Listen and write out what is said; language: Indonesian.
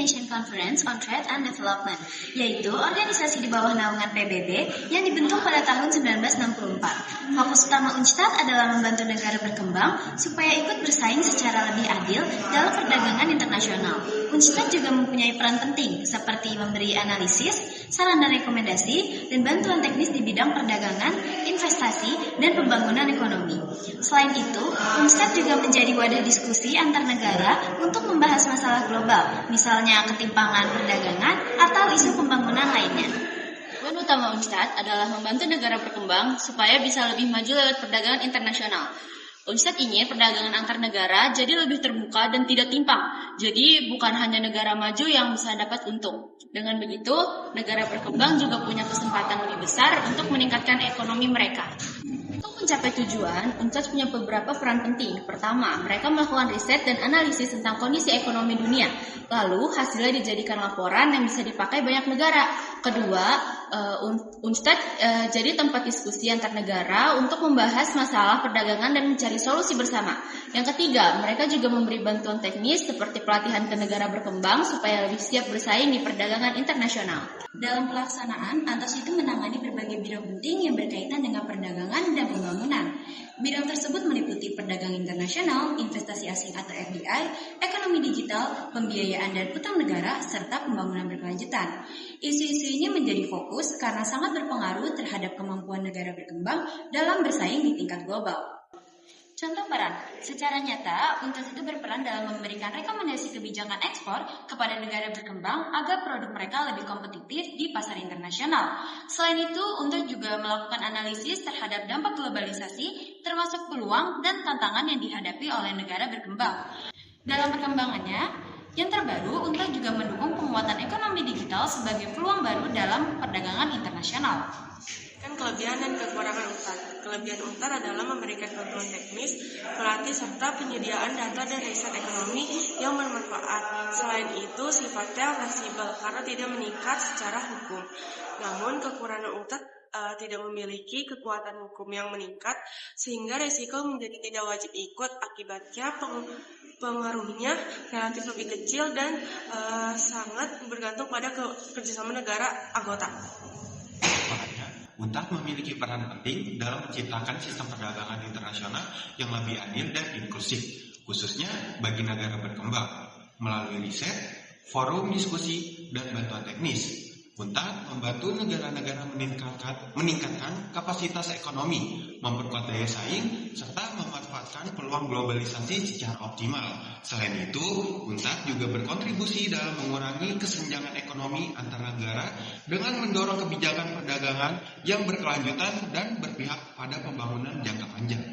Unification Conference on Trade and Development, yaitu organisasi di bawah naungan PBB yang dibentuk pada tahun 1964. Fokus utama UNCTAD adalah membantu negara berkembang supaya ikut bersaing secara lebih adil dalam perdagangan internasional. UNCTAD juga mempunyai peran penting seperti memberi analisis, saran dan rekomendasi, dan bantuan teknis di bidang perdagangan, investasi, dan pembangunan ekonomi. Selain itu, UNCTAD juga menjadi wadah diskusi antar negara untuk membahas masalah global, misalnya ketimpangan perdagangan atau isu pembangunan lainnya. Tujuan utama UNCTAD adalah membantu negara berkembang supaya bisa lebih maju lewat perdagangan internasional. UNCTAD ingin perdagangan antar negara jadi lebih terbuka dan tidak timpang. Jadi bukan hanya negara maju yang bisa dapat untung. Dengan begitu, negara berkembang juga punya kesempatan lebih besar untuk meningkatkan ekonomi mereka. Untuk mencapai tujuan, UNCTAD punya beberapa peran penting. Pertama, mereka melakukan riset dan analisis tentang kondisi ekonomi dunia. Lalu, hasilnya dijadikan laporan yang bisa dipakai banyak negara. Kedua, UNCTAD jadi tempat diskusi antar negara untuk membahas masalah perdagangan dan mencari solusi bersama. Yang ketiga, mereka juga memberi bantuan teknis seperti pelatihan ke negara berkembang supaya lebih siap bersaing di perdagangan internasional. Dalam pelaksanaan, ANTOS itu menangani berbagai bidang penting yang berkaitan dengan perdagangan dan pembangunan. Bidang tersebut meliputi perdagangan internasional, investasi asing atau FDI, ekonomi digital, pembiayaan dan utang negara, serta pembangunan berkelanjutan. Isu-isu ini menjadi fokus karena sangat berpengaruh terhadap kemampuan negara berkembang dalam bersaing di tingkat global. Contoh peran, secara nyata, UNCTAD itu berperan dalam memberikan rekomendasi kebijakan ekspor kepada negara berkembang agar produk mereka lebih kompetitif di pasar internasional. Selain itu, UNCTAD juga melakukan analisis terhadap dampak globalisasi, termasuk peluang dan tantangan yang dihadapi oleh negara berkembang. Dalam perkembangannya, yang terbaru, UNCTAD juga mendukung penguatan ekonomi digital sebagai peluang baru dalam perdagangan internasional. Kelebihan dan kekurangan UNCTAD. Kelebihan UNCTAD adalah memberikan bantuan teknis, pelatih, serta penyediaan data dan riset ekonomi yang bermanfaat. Selain itu, sifatnya fleksibel karena tidak mengikat secara hukum. Namun, kekurangan UNCTAD tidak memiliki kekuatan hukum yang meningkat, sehingga resiko menjadi tidak wajib ikut. Akibatnya, pengaruhnya relatif lebih kecil dan sangat bergantung pada kerjasama negara anggota. UNCTAD memiliki peran penting dalam menciptakan sistem perdagangan internasional yang lebih adil dan inklusif, khususnya bagi negara berkembang. Melalui riset, forum diskusi, dan bantuan teknis, UNCTAD membantu negara-negara meningkatkan kapasitas ekonomi, memperkuat daya saing, serta memanfaatkan peluang globalisasi secara optimal. Selain itu, UNCTAD juga berkontribusi dalam mengurangi kesenjangan ekonomi antar negara dengan mendorong kebijakan perdagangan yang berkelanjutan dan berpihak pada pembangunan jangka panjang.